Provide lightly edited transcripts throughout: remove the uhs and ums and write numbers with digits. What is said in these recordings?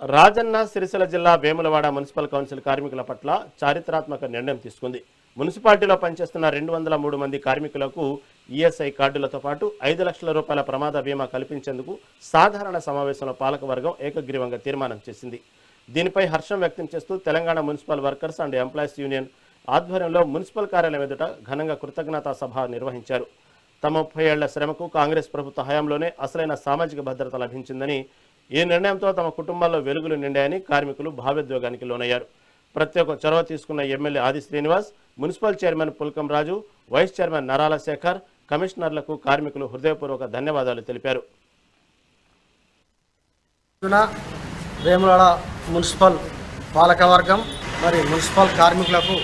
రాజన్న సిరిసిల్ల జిల్లా Vemulawada municipal council కార్మికుల పట్ల చారిత్రాత్మక నిర్ణయం తీసుకుంది. మున్సిపాలిటీలో పనిచేస్తున్న 203 మంది కార్మికులకు ఈఎస్ఐ కార్డులతో పాటు 5 లక్షల రూపాయల ప్రమాద బీమా కల్పించేందుకు సాధారణ సమావేశంలో పాలకవర్గం ఏకగ్రీవంగా తీర్మానం చేసింది. దీనిపై హర్షం వ్యక్తం చేస్తూ Telangana municipal workers and employees union ఆధ్వర్యంలో మున్సిపల్ కార్యాలయం ఎదుట ఘనంగా కృతజ్ఞతా సభ నిర్వహించారు. తమ 30 ఏళ్ల శ్రమకు కాంగ్రెస్ ప్రభుత్వ హయాంలోనే అసలైన సామాజిక భద్రత లభించిందని, ఈ నిర్ణయంతో తమ కుటుంబాల్లో వెలుగులు నిండాయని కార్మికులు భావోద్వేగానికి లోనయ్యారు. ప్రత్యేక చొరవ తీసుకున్న ఎమ్మెల్యే ఆది శ్రీనివాస్, మున్సిపల్ చైర్మన్ పుల్కం రాజు, వైస్ చైర్మన్ నరాల శేఖర్, కమిషనర్లకు కార్మికులు హృదయపూర్వక ధన్యవాదాలు తెలిపారు. వేములవాడ మున్సిపల్ పాలకవర్గం మరి మున్సిపల్ కార్మికులకు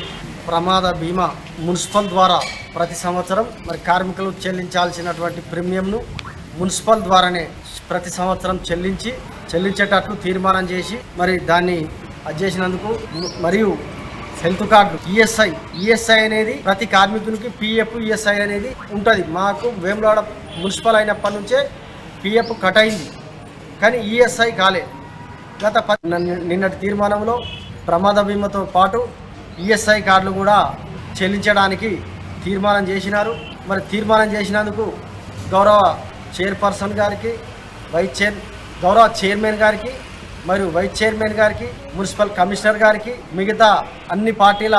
ప్రమాద బీమా మున్సిపల్ ద్వారా ప్రతి సంవత్సరం మరి కార్మికులు చెల్లించాల్సినటువంటి ప్రీమియంను మున్సిపల్ ద్వారానే ప్రతి సంవత్సరం చెల్లించేటట్లు తీర్మానం చేసి మరి దాన్ని చేసినందుకు, మరియు హెల్త్ కార్డు ఈఎస్ఐ అనేది ప్రతి కార్మికునికి పిఎఫ్ ఈఎస్ఐ అనేది ఉంటుంది. మాకు వేములవాడ మున్సిపల్ అయినప్పటి నుంచే పిఎఫ్ కట్ అయింది, కానీ ఈఎస్ఐ కాలే. నిన్నటి తీర్మానంలో ప్రమాద బీమాతో పాటు ఈఎస్ఐ కార్డులు కూడా చెల్లించడానికి తీర్మానం చేసినారు. మరి తీర్మానం చేసినందుకు గౌరవ చైర్పర్సన్ గారికి, గౌరవ చైర్మన్ గారికి మరియు వైస్ చైర్మన్ గారికి, మున్సిపల్ కమిషనర్ గారికి, మిగతా అన్ని పార్టీల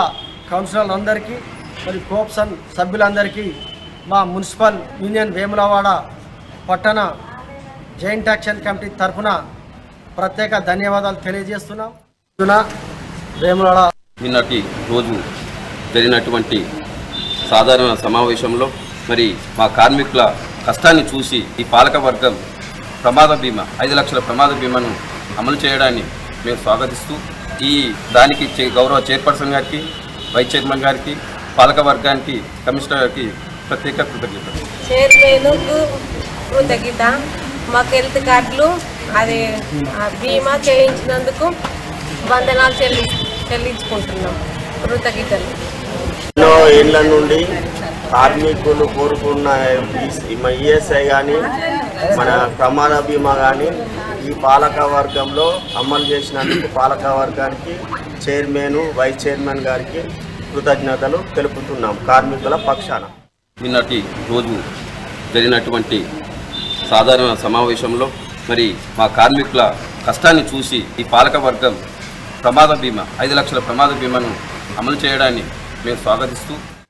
కౌన్సిలర్లందరికీ, మరి కోఆప్షన్ సభ్యులందరికీ మా మున్సిపల్ యూనియన్ వేములవాడ పట్టణ జాయింట్ యాక్షన్ కమిటీ తరఫున ప్రత్యేక ధన్యవాదాలు తెలియజేస్తున్నాం. వేములవాడ నిన్నటి రోజు జరిగినటువంటి సాధారణ సమావేశంలో మరి మా కార్మికుల కష్టాన్ని చూసి ఈ పాలకవర్గం ప్రమాద బీమా 5 లక్షల ప్రమాద బీమాను అమలు చేయడాన్ని మేము స్వాగతిస్తూ దానికి గౌరవ చైర్పర్సన్ గారికి, వైస్ చైర్మన్ గారికి, పాలకవర్గానికి, కమిషనర్ గారికి ప్రత్యేక కృతజ్ఞతలు. చైర్మన్కు కృతజ్ఞత. మాకు హెల్త్ కార్డులు అది బీమా చేయించినందుకు వందనాలు చెల్లించుకుంటున్నాం. కృతజ్ఞతలు. ఎన్నో ఏళ్ళ నుండి కార్మికులు కోరుకున్న ఈఎస్ఐ కానీ మన ప్రమాద బీమా కానీ ఈ పాలక వర్గంలో అమలు చేసినందుకు పాలక వర్గానికి, చైర్మన్, వైస్ చైర్మన్ గారికి కృతజ్ఞతలు తెలుపుతున్నాం కార్మికుల పక్షాన. నిన్నటి రోజు జరిగినటువంటి సాధారణ సమావేశంలో మరి మా కార్మికుల కష్టాన్ని చూసి ఈ పాలకవర్గం ప్రమాద బీమా 5 లక్షల ప్రమాద బీమాను అమలు చేయడాన్ని మేము స్వాగతిస్తూ